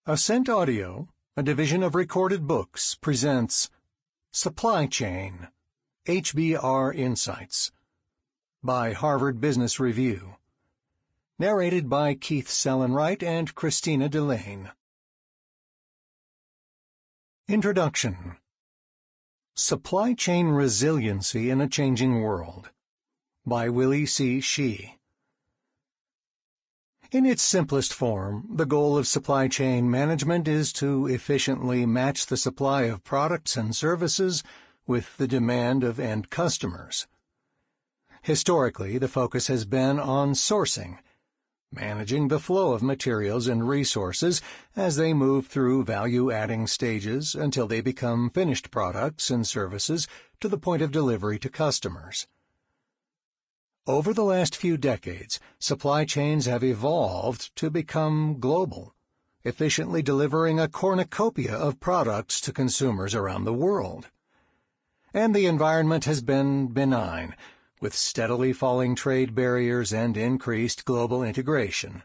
Ascent Audio, a division of Recorded Books, presents Supply Chain, HBR Insights, by Harvard Business Review. Narrated by Keith Sellon-Wright and Christina Delaine. Introduction. Supply Chain Resiliency in a Changing World, by Willie C. Shih. In its simplest form, the goal of supply chain management is to efficiently match the supply of products and services with the demand of end customers. Historically, the focus has been on sourcing, managing the flow of materials and resources as they move through value-adding stages until they become finished products and services to the point of delivery to customers. Over the last few decades, supply chains have evolved to become global, efficiently delivering a cornucopia of products to consumers around the world. And the environment has been benign, with steadily falling trade barriers and increased global integration.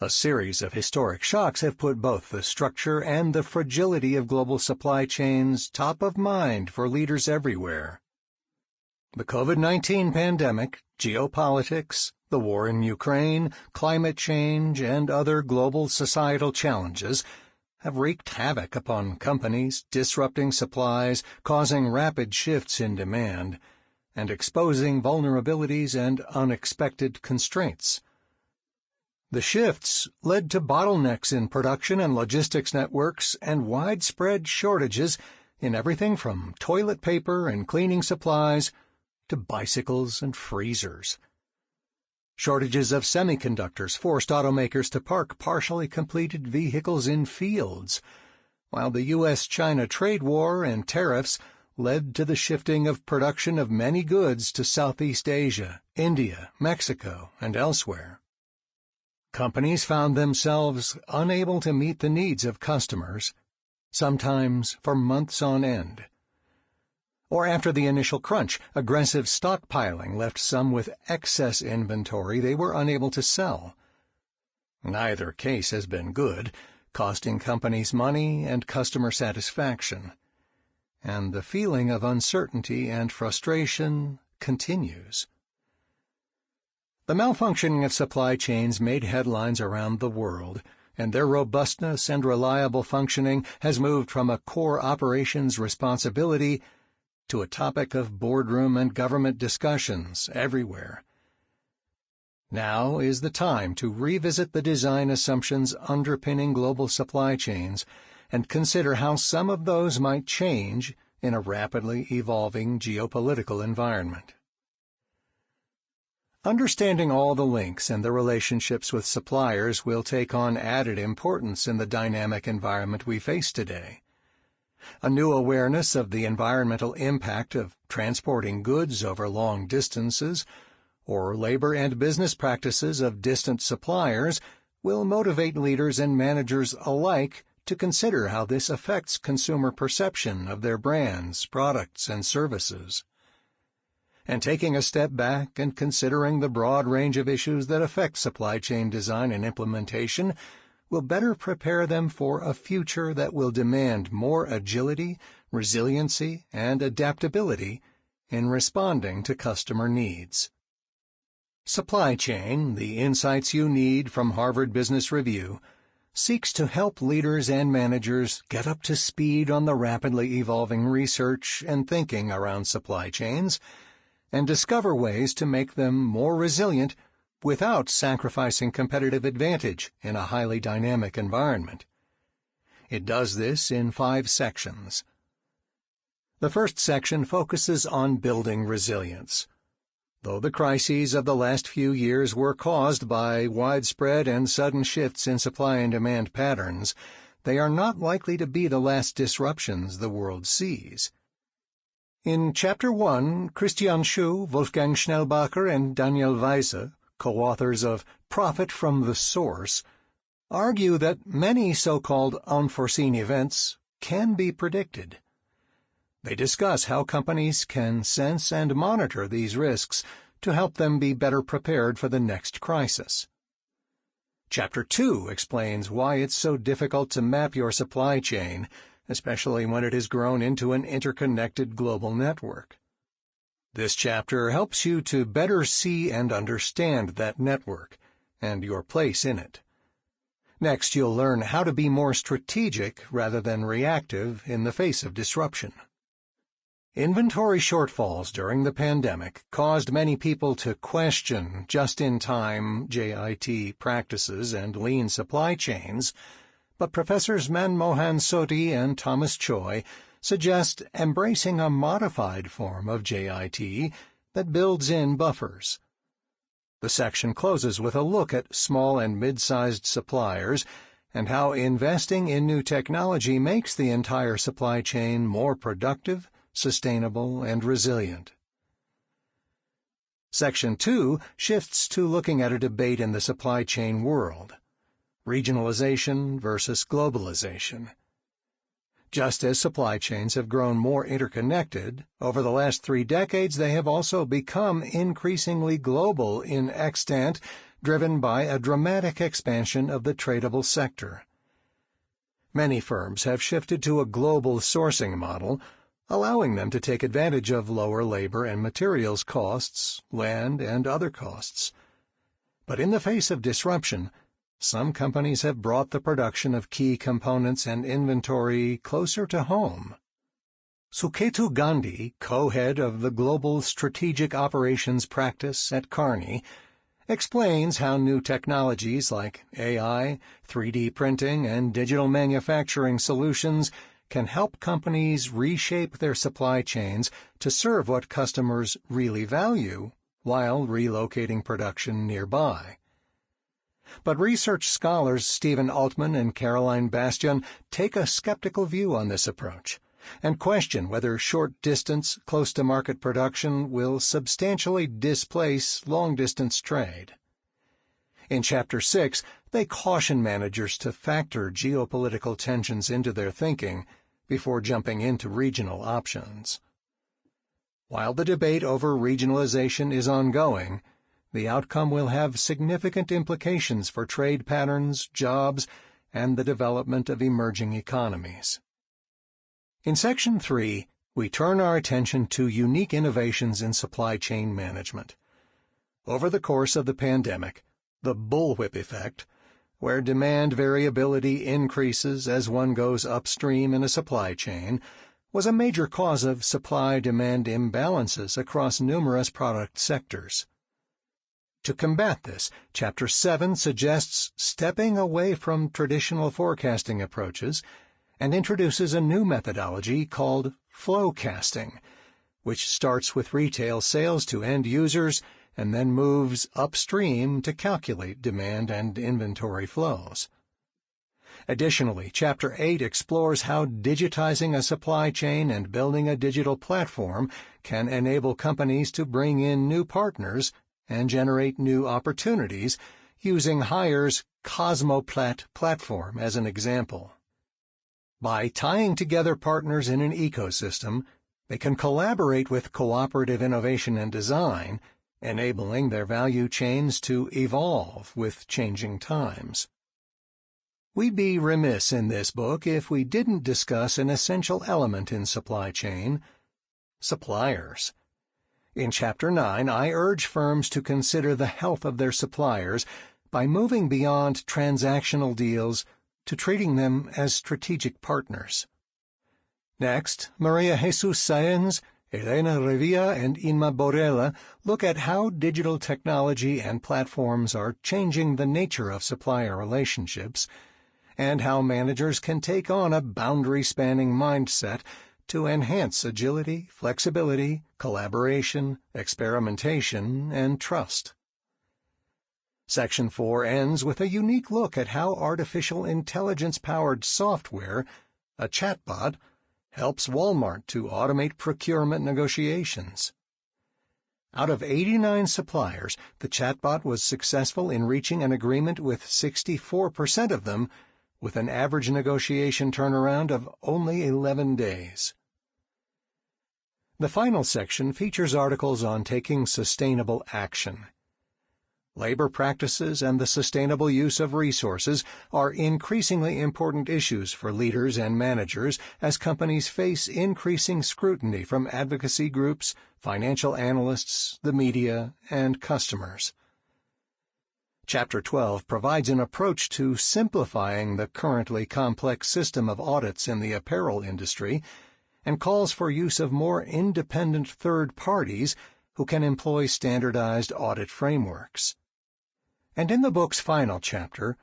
A series of historic shocks have put both the structure and the fragility of global supply chains top of mind for leaders everywhere. The COVID-19 pandemic, geopolitics, the war in Ukraine, climate change, and other global societal challenges have wreaked havoc upon companies, disrupting supplies, causing rapid shifts in demand, and exposing vulnerabilities and unexpected constraints. The shifts led to bottlenecks in production and logistics networks and widespread shortages in everything from toilet paper and cleaning supplies to bicycles and freezers. Shortages of semiconductors forced automakers to park partially completed vehicles in fields, while the U.S.-China trade war and tariffs led to the shifting of production of many goods to Southeast Asia, India, Mexico, and elsewhere. Companies found themselves unable to meet the needs of customers, sometimes for months on end. Or after the initial crunch, aggressive stockpiling left some with excess inventory they were unable to sell. Neither case has been good, costing companies money and customer satisfaction. And the feeling of uncertainty and frustration continues. The malfunctioning of supply chains made headlines around the world, and their robustness and reliable functioning has moved from a core operations responsibility to a topic of boardroom and government discussions everywhere. Now is the time to revisit the design assumptions underpinning global supply chains and consider how some of those might change in a rapidly evolving geopolitical environment. Understanding all the links and the relationships with suppliers will take on added importance in the dynamic environment we face today. A new awareness of the environmental impact of transporting goods over long distances, or labor and business practices of distant suppliers, will motivate leaders and managers alike to consider how this affects consumer perception of their brands, products, and services. And taking a step back and considering the broad range of issues that affect supply chain design and implementation will better prepare them for a future that will demand more agility, resiliency, and adaptability in responding to customer needs. Supply Chain, the insights you need from Harvard Business Review, seeks to help leaders and managers get up to speed on the rapidly evolving research and thinking around supply chains and discover ways to make them more resilient without sacrificing competitive advantage in a highly dynamic environment. It does this in 5 sections. The first section focuses on building resilience. Though the crises of the last few years were caused by widespread and sudden shifts in supply and demand patterns, they are not likely to be the last disruptions the world sees. In Chapter 1, Christian Schuh, Wolfgang Schnellbacher, and Daniel Weisse, co-authors of Profit from the Source, argue that many so-called unforeseen events can be predicted. They discuss how companies can sense and monitor these risks to help them be better prepared for the next crisis. Chapter 2 explains why it's so difficult to map your supply chain, especially when it has grown into an interconnected global network. This chapter helps you to better see and understand that network and your place in it. Next, you'll learn how to be more strategic rather than reactive in the face of disruption. Inventory shortfalls during the pandemic caused many people to question just-in-time JIT practices and lean supply chains, but Professors Manmohan Sodhi and Thomas Choi suggest embracing a modified form of JIT that builds in buffers. The section closes with a look at small and mid-sized suppliers and how investing in new technology makes the entire supply chain more productive, sustainable, and resilient. Section 2 shifts to looking at a debate in the supply chain world: regionalization versus globalization. Just as supply chains have grown more interconnected, over the last 3 decades they have also become increasingly global in extent, driven by a dramatic expansion of the tradable sector. Many firms have shifted to a global sourcing model, allowing them to take advantage of lower labor and materials costs, land, and other costs. But in the face of disruption, some companies have brought the production of key components and inventory closer to home. Suketu Gandhi, co-head of the Global Strategic Operations Practice at Kearney, explains how new technologies like AI, 3D printing, and digital manufacturing solutions can help companies reshape their supply chains to serve what customers really value while relocating production nearby. But research scholars Stephen Altman and Caroline Bastion take a skeptical view on this approach and question whether short-distance, close-to-market production will substantially displace long-distance trade. In Chapter 6, they caution managers to factor geopolitical tensions into their thinking before jumping into regional options. While the debate over regionalization is ongoing, the outcome will have significant implications for trade patterns, jobs, and the development of emerging economies. In Section 3, we turn our attention to unique innovations in supply chain management. Over the course of the pandemic, the bullwhip effect, where demand variability increases as one goes upstream in a supply chain, was a major cause of supply-demand imbalances across numerous product sectors. To combat this, Chapter 7 suggests stepping away from traditional forecasting approaches and introduces a new methodology called flowcasting, which starts with retail sales to end users and then moves upstream to calculate demand and inventory flows. Additionally, Chapter 8 explores how digitizing a supply chain and building a digital platform can enable companies to bring in new partners and generate new opportunities, using Hire's Cosmoplat platform as an example. By tying together partners in an ecosystem, they can collaborate with cooperative innovation and design, enabling their value chains to evolve with changing times. We'd be remiss in this book if we didn't discuss an essential element in supply chain: suppliers. In Chapter 9, I urge firms to consider the health of their suppliers by moving beyond transactional deals to treating them as strategic partners. Next, Maria Jesus Sáenz, Elena Revilla, and Inma Borella look at how digital technology and platforms are changing the nature of supplier relationships, and how managers can take on a boundary-spanning mindset to enhance agility, flexibility, collaboration, experimentation, and trust. Section 4 ends with a unique look at how artificial intelligence-powered software, a chatbot, helps Walmart to automate procurement negotiations. Out of 89 suppliers, the chatbot was successful in reaching an agreement with 64% of them, with an average negotiation turnaround of only 11 days. The final section features articles on taking sustainable action. Labor practices and the sustainable use of resources are increasingly important issues for leaders and managers as companies face increasing scrutiny from advocacy groups, financial analysts, the media, and customers. Chapter 12 provides an approach to simplifying the currently complex system of audits in the apparel industry and calls for use of more independent third parties who can employ standardized audit frameworks. And in the book's final chapter,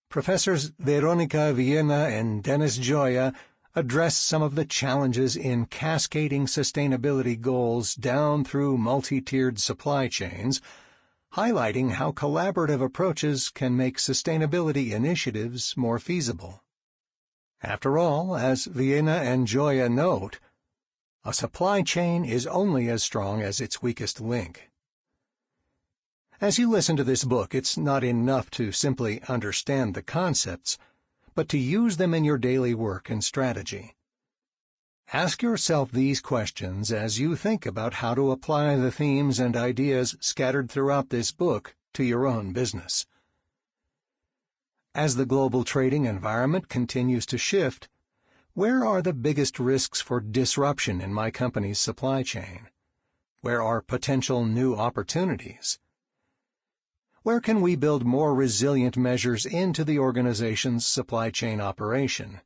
Professors Veronica Villena and Dennis Gioia address some of the challenges in cascading sustainability goals down through multi-tiered supply chains, highlighting how collaborative approaches can make sustainability initiatives more feasible. After all, as Villena and Gioia note, a supply chain is only as strong as its weakest link. As you listen to this book, it's not enough to simply understand the concepts, but to use them in your daily work and strategy. Ask yourself these questions as you think about how to apply the themes and ideas scattered throughout this book to your own business. As the global trading environment continues to shift, where are the biggest risks for disruption in my company's supply chain? Where are potential new opportunities? Where can we build more resilient measures into the organization's supply chain operation?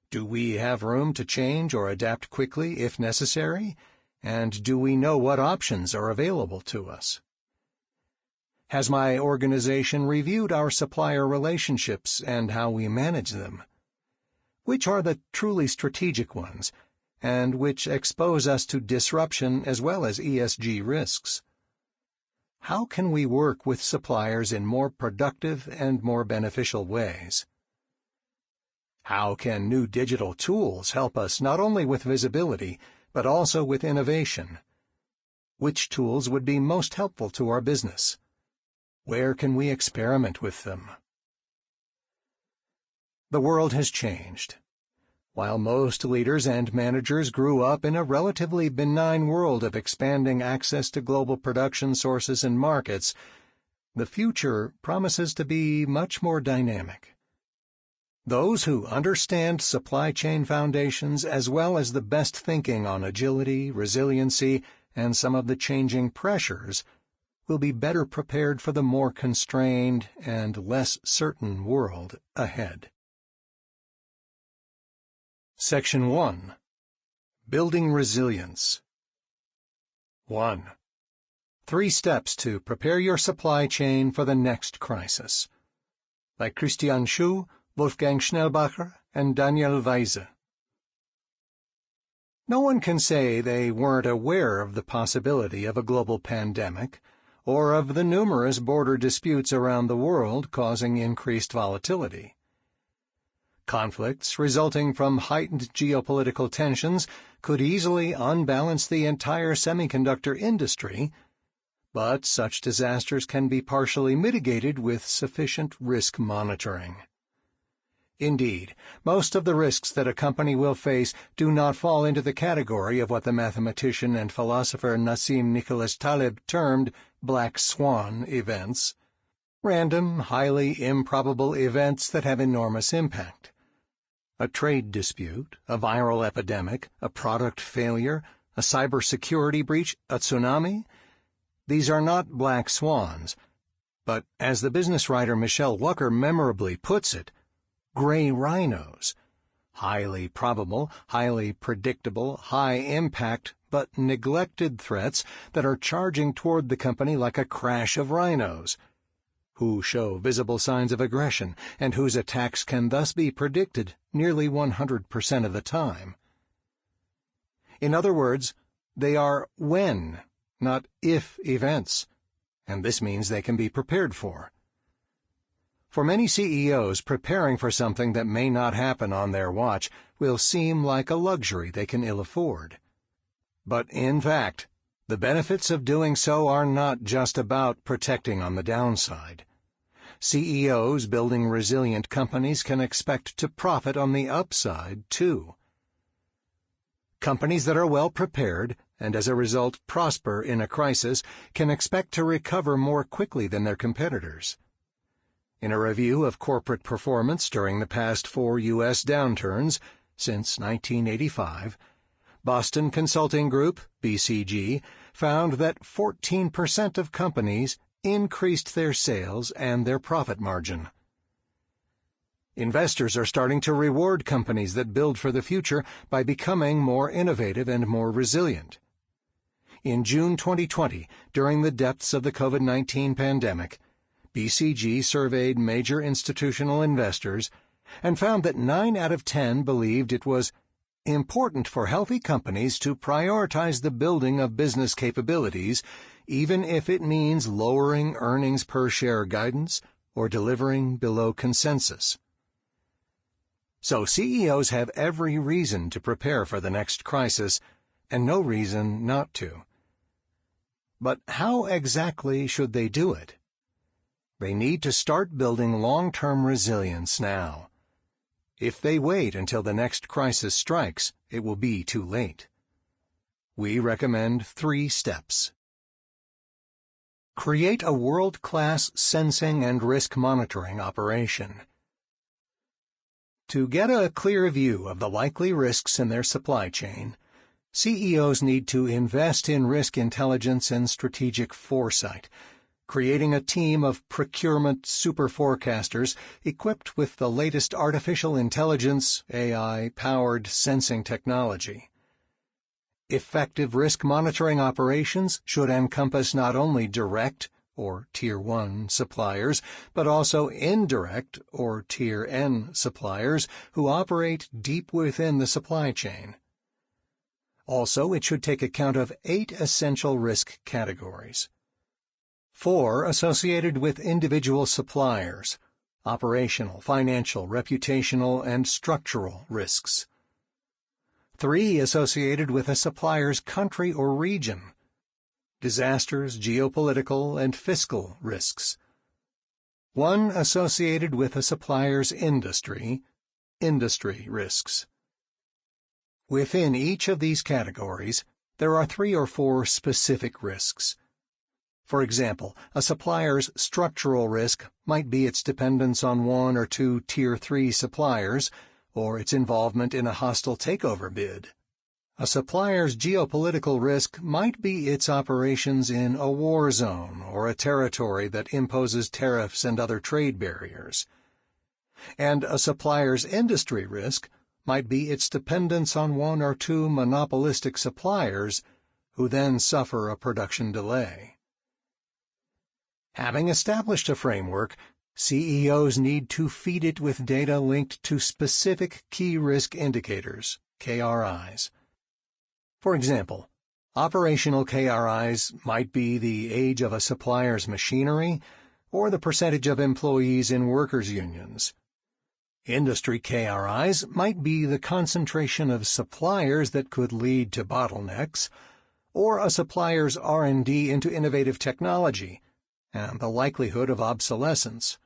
Do we have room to change or adapt quickly if necessary? And do we know what options are available to us? Has my organization reviewed our supplier relationships and how we manage them? Which are the truly strategic ones, and which expose us to disruption as well as ESG risks? How can we work with suppliers in more productive and more beneficial ways? How can new digital tools help us not only with visibility, but also with innovation? Which tools would be most helpful to our business? Where can we experiment with them? The world has changed. While most leaders and managers grew up in a relatively benign world of expanding access to global production sources and markets, the future promises to be much more dynamic. Those who understand supply chain foundations as well as the best thinking on agility, resiliency, and some of the changing pressures will be better prepared for the more constrained and less certain world ahead. Section 1. Building Resilience. 1. 3 Steps to Prepare Your Supply Chain for the Next Crisis. By Christian Schuh, Wolfgang Schnellbacher, and Daniel Weise. No one can say they weren't aware of the possibility of a global pandemic, or of the numerous border disputes around the world causing increased volatility. Conflicts resulting from heightened geopolitical tensions could easily unbalance the entire semiconductor industry, but such disasters can be partially mitigated with sufficient risk monitoring. Indeed, most of the risks that a company will face do not fall into the category of what the mathematician and philosopher Nassim Nicholas Taleb termed black swan events, random, highly improbable events that have enormous impact. A trade dispute, a viral epidemic, a product failure, a cybersecurity breach, a tsunami? These are not black swans, but as the business writer Michelle Wucker memorably puts it, gray rhinos, highly probable, highly predictable, high-impact, but neglected threats that are charging toward the company like a crash of rhinos, who show visible signs of aggression and whose attacks can thus be predicted nearly 100% of the time. In other words, they are when, not if events, and this means they can be prepared for. For many CEOs, preparing for something that may not happen on their watch will seem like a luxury they can ill afford. But in fact, the benefits of doing so are not just about protecting on the downside. CEOs building resilient companies can expect to profit on the upside, too. Companies that are well prepared and as a result prosper in a crisis, can expect to recover more quickly than their competitors. In a review of corporate performance during the past 4 U.S. downturns, since 1985, Boston Consulting Group, BCG, found that 14% of companies increased their sales and their profit margin. Investors are starting to reward companies that build for the future by becoming more innovative and more resilient. In June 2020, during the depths of the COVID-19 pandemic, BCG surveyed major institutional investors and found that 9 out of 10 believed it was important for healthy companies to prioritize the building of business capabilities, even if it means lowering earnings per share guidance or delivering below consensus. So CEOs have every reason to prepare for the next crisis and no reason not to. But how exactly should they do it? They need to start building long-term resilience now. If they wait until the next crisis strikes, it will be too late. We recommend 3 steps. Create a world-class sensing and risk monitoring operation. To get a clear view of the likely risks in their supply chain, CEOs need to invest in risk intelligence and strategic foresight, creating a team of procurement super forecasters equipped with the latest artificial intelligence, AI-powered sensing technology. Effective risk monitoring operations should encompass not only direct, or Tier 1 suppliers, but also indirect, or Tier N suppliers who operate deep within the supply chain. Also, it should take account of 8 essential risk categories. 4 associated with individual suppliers, operational, financial, reputational, and structural risks. 3 associated with a supplier's country or region, disasters, geopolitical, and fiscal risks. 1 associated with a supplier's industry, industry risks. Within each of these categories, there are 3 or 4 specific risks. For example, a supplier's structural risk might be its dependence on 1 or 2 Tier 3 suppliers, or its involvement in a hostile takeover bid. A supplier's geopolitical risk might be its operations in a war zone or a territory that imposes tariffs and other trade barriers. And a supplier's industry risk might be its dependence on 1 or 2 monopolistic suppliers who then suffer a production delay. Having established a framework, CEOs need to feed it with data linked to specific key risk indicators, KRIs. For example, operational KRIs might be the age of a supplier's machinery or the percentage of employees in workers' unions. Industry KRIs might be the concentration of suppliers that could lead to bottlenecks, or a supplier's R&D into innovative technology and the likelihood of obsolescence.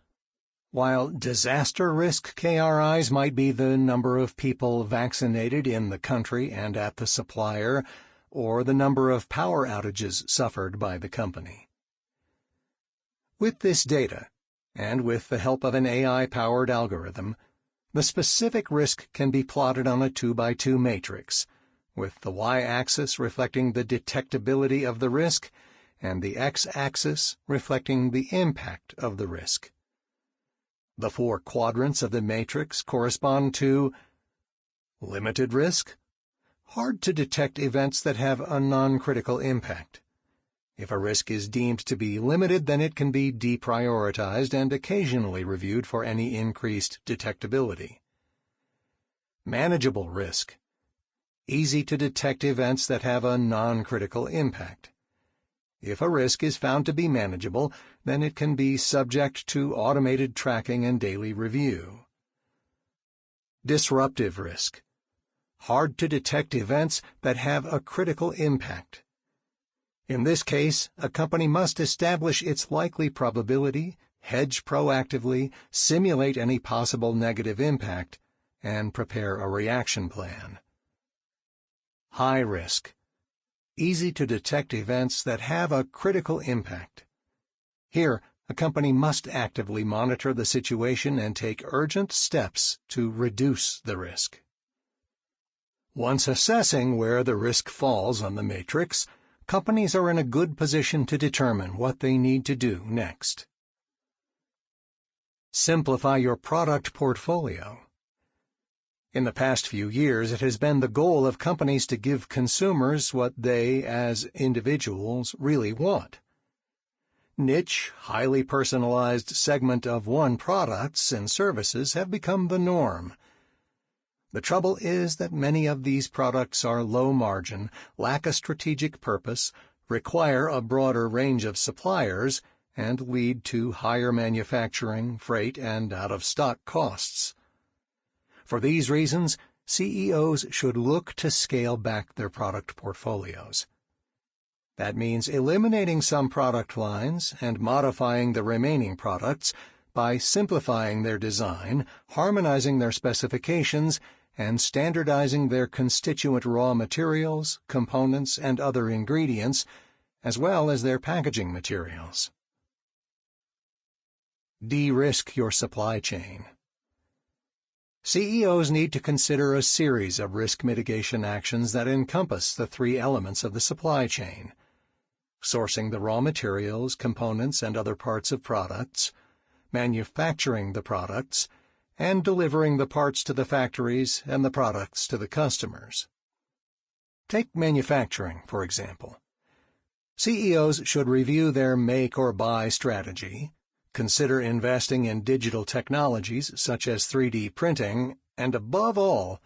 While disaster risk KRIs might be the number of people vaccinated in the country and at the supplier, or the number of power outages suffered by the company. With this data, and with the help of an AI-powered algorithm, the specific risk can be plotted on a 2x2 matrix, with the y-axis reflecting the detectability of the risk and the x-axis reflecting the impact of the risk. The 4 quadrants of the matrix correspond to limited risk, hard to detect events that have a non-critical impact. If a risk is deemed to be limited, then it can be deprioritized and occasionally reviewed for any increased detectability. Manageable risk, easy to detect events that have a non-critical impact. If a risk is found to be manageable, then it can be subject to automated tracking and daily review. Disruptive risk, hard to detect events that have a critical impact. In this case, a company must establish its likely probability, hedge proactively, simulate any possible negative impact, and prepare a reaction plan. High risk, easy-to-detect events that have a critical impact. Here, a company must actively monitor the situation and take urgent steps to reduce the risk. Once assessing where the risk falls on the matrix, companies are in a good position to determine what they need to do next. Simplify your product portfolio. In the past few years, it has been the goal of companies to give consumers what they, as individuals, really want. Niche, highly personalized segment-of-one products and services have become the norm. The trouble is that many of these products are low margin, lack a strategic purpose, require a broader range of suppliers, and lead to higher manufacturing, freight, and out-of-stock costs. For these reasons, CEOs should look to scale back their product portfolios. That means eliminating some product lines and modifying the remaining products by simplifying their design, harmonizing their specifications, and standardizing their constituent raw materials, components, and other ingredients, as well as their packaging materials. De-risk your supply chain. CEOs need to consider a series of risk mitigation actions that encompass the three elements of the supply chain: sourcing the raw materials, components, and other parts of products, manufacturing the products, and delivering the parts to the factories and the products to the customers. Take manufacturing, for example. CEOs should review their make-or-buy strategy, consider investing in digital technologies such as 3D printing, and above all,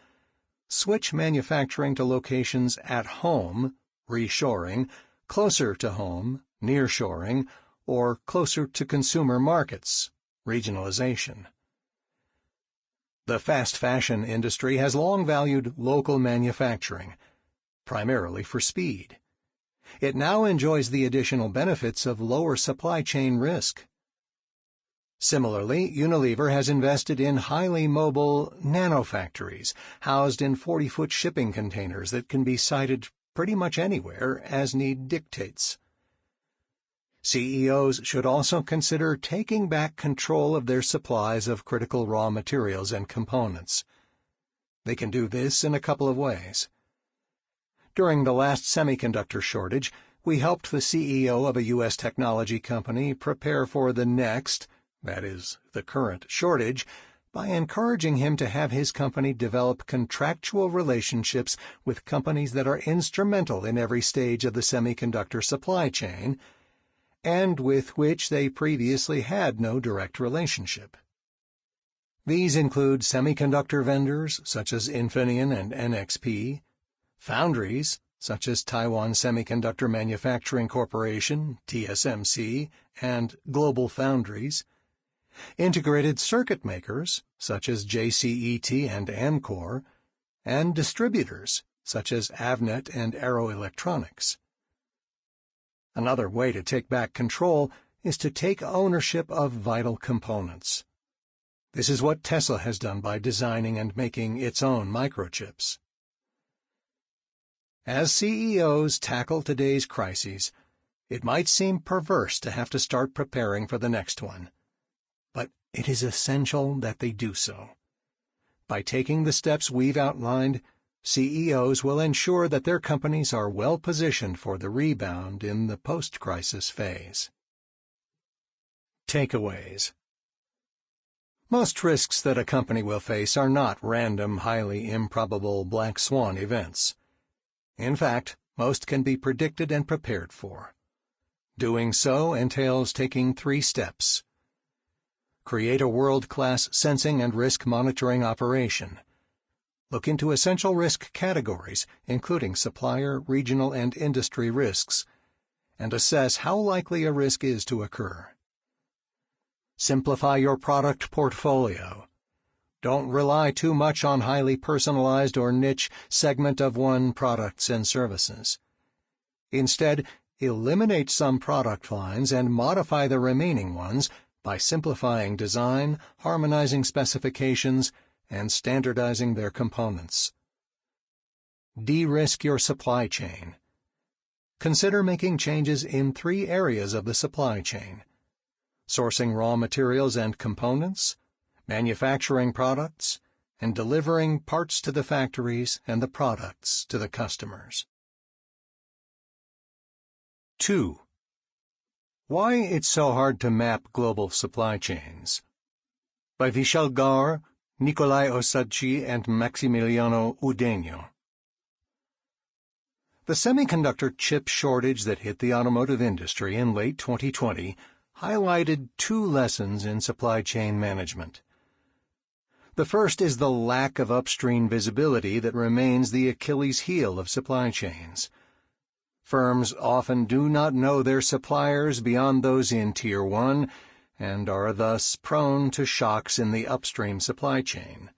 switch manufacturing to locations at home, reshoring, closer to home, nearshoring, or closer to consumer markets, regionalization. The fast fashion industry has long valued local manufacturing, primarily for speed. It now enjoys the additional benefits of lower supply chain risk. Similarly, Unilever has invested in highly mobile nanofactories housed in 40-foot shipping containers that can be sited pretty much anywhere as need dictates. CEOs should also consider taking back control of their supplies of critical raw materials and components. They can do this in a couple of ways. During the last semiconductor shortage, we helped the CEO of a U.S. technology company prepare for the next, that is, the current shortage, by encouraging him to have his company develop contractual relationships with companies that are instrumental in every stage of the semiconductor supply chain, and with which they previously had no direct relationship. These include semiconductor vendors such as Infineon and NXP, foundries such as Taiwan Semiconductor Manufacturing Corporation, TSMC, and Global Foundries, integrated circuit makers such as JCET and Amkor, and distributors such as Avnet and Arrow Electronics. Another way to take back control is to take ownership of vital components. This is what Tesla has done by designing and making its own microchips. As CEOs tackle today's crises, it might seem perverse to have to start preparing for the next one. But it is essential that they do so. By taking the steps we've outlined, CEOs will ensure that their companies are well positioned for the rebound in the post-crisis phase. Takeaways. Most risks that a company will face are not random, highly improbable black swan events. In fact, most can be predicted and prepared for. Doing so entails taking 3 steps. Create a world-class sensing and risk monitoring operation. Look into essential risk categories, including supplier, regional, and industry risks, and assess how likely a risk is to occur. Simplify your product portfolio. Don't rely too much on highly personalized or niche segment-of-one products and services. Instead, eliminate some product lines and modify the remaining ones by simplifying design, harmonizing specifications, and standardizing their components. De-risk your supply chain. consider making changes in 3 areas of the supply chain: sourcing raw materials and components, manufacturing products, and delivering parts to the factories and the products to the customers. 2. Why it's so hard to map global supply chains. By Vishal Gaur, Nikolai Osadchi, and Maximiliano Udeño. The semiconductor chip shortage that hit the automotive industry in late 2020 highlighted 2 lessons in supply chain management. The first is the lack of upstream visibility that remains the Achilles heel of supply chains. Firms often do not know their suppliers beyond those in Tier 1 and are thus prone to shocks in the upstream supply chain.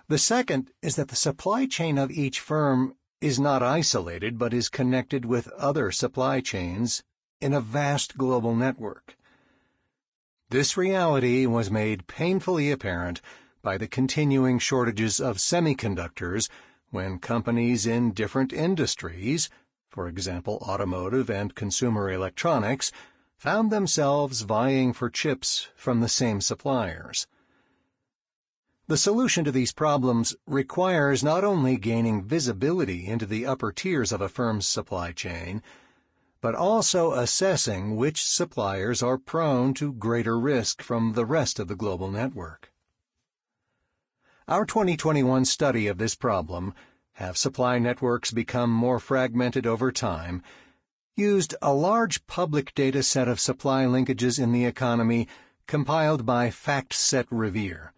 The second is that the supply chain of each firm is not isolated but is connected with other supply chains in a vast global network. This reality was made painfully apparent by the continuing shortages of semiconductors when companies in different industries, for example automotive and consumer electronics, found themselves vying for chips from the same suppliers. The solution to these problems requires not only gaining visibility into the upper tiers of a firm's supply chain, but also assessing which suppliers are prone to greater risk from the rest of the global network. Our 2021 study of this problem, Have Supply Networks Become More Fragmented Over Time?, used a large public data set of supply linkages in the economy compiled by FactSet Revere.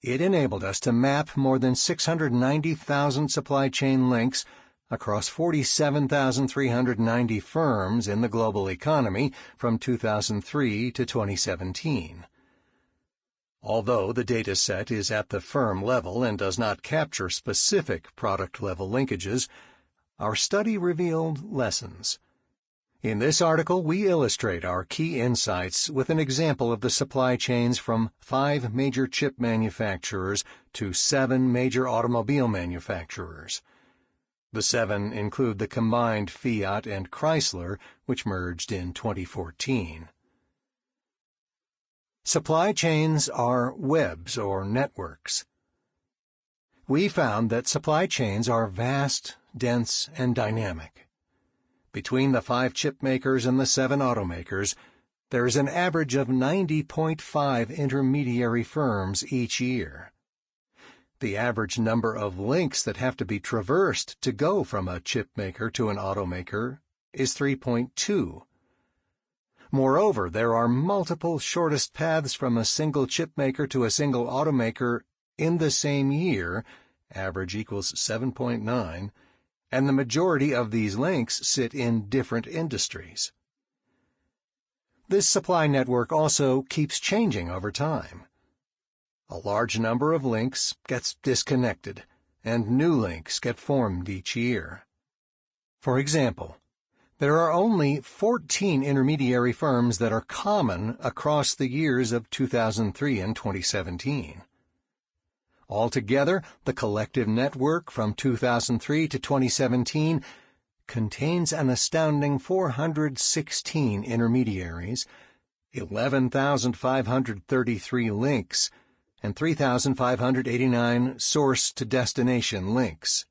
It enabled us to map more than 690,000 supply chain links across 47,390 firms in the global economy from 2003 to 2017. Although the data set is at the firm level and does not capture specific product-level linkages, our study revealed lessons. In this article, we illustrate our key insights with an example of the supply chains from 5 major chip manufacturers to 7 major automobile manufacturers. The 7 include the combined Fiat and Chrysler, which merged in 2014. Supply chains are webs or networks. We found that supply chains are vast, dense, and dynamic. Between the 5 chip makers and the 7 automakers, there is an average of 90.5 intermediary firms each year. The average number of links that have to be traversed to go from a chip maker to an automaker is 3.2. Moreover, there are multiple shortest paths from a single chip maker to a single automaker in the same year, average equals 7.9, and the majority of these links sit in different industries. This supply network also keeps changing over time. A large number of links gets disconnected, and new links get formed each year. For example, there are only 14 intermediary firms that are common across the years of 2003 and 2017. Altogether, the collective network from 2003 to 2017 contains an astounding 416 intermediaries, 11,533 links, and 3,589 source-to-destination links.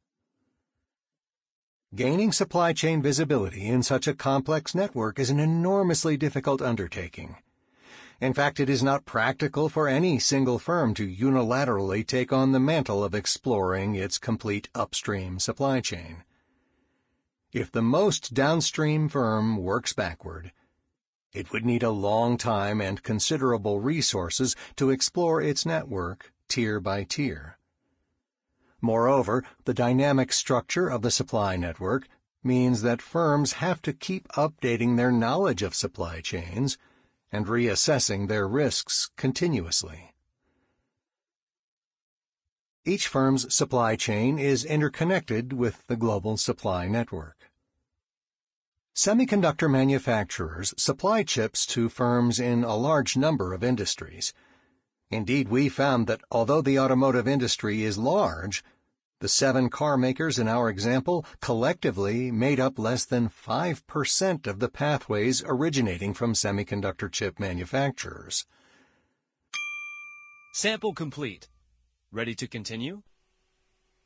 Gaining supply chain visibility in such a complex network is an enormously difficult undertaking. In fact, it is not practical for any single firm to unilaterally take on the mantle of exploring its complete upstream supply chain. If the most downstream firm works backward, it would need a long time and considerable resources to explore its network tier by tier. Moreover, the dynamic structure of the supply network means that firms have to keep updating their knowledge of supply chains and reassessing their risks continuously. Each firm's supply chain is interconnected with the global supply network. Semiconductor manufacturers supply chips to firms in a large number of industries. Indeed, we found that although the automotive industry is large, The 7 car makers in our example collectively made up less than 5% of the pathways originating from semiconductor chip manufacturers. Sample complete. Ready to continue?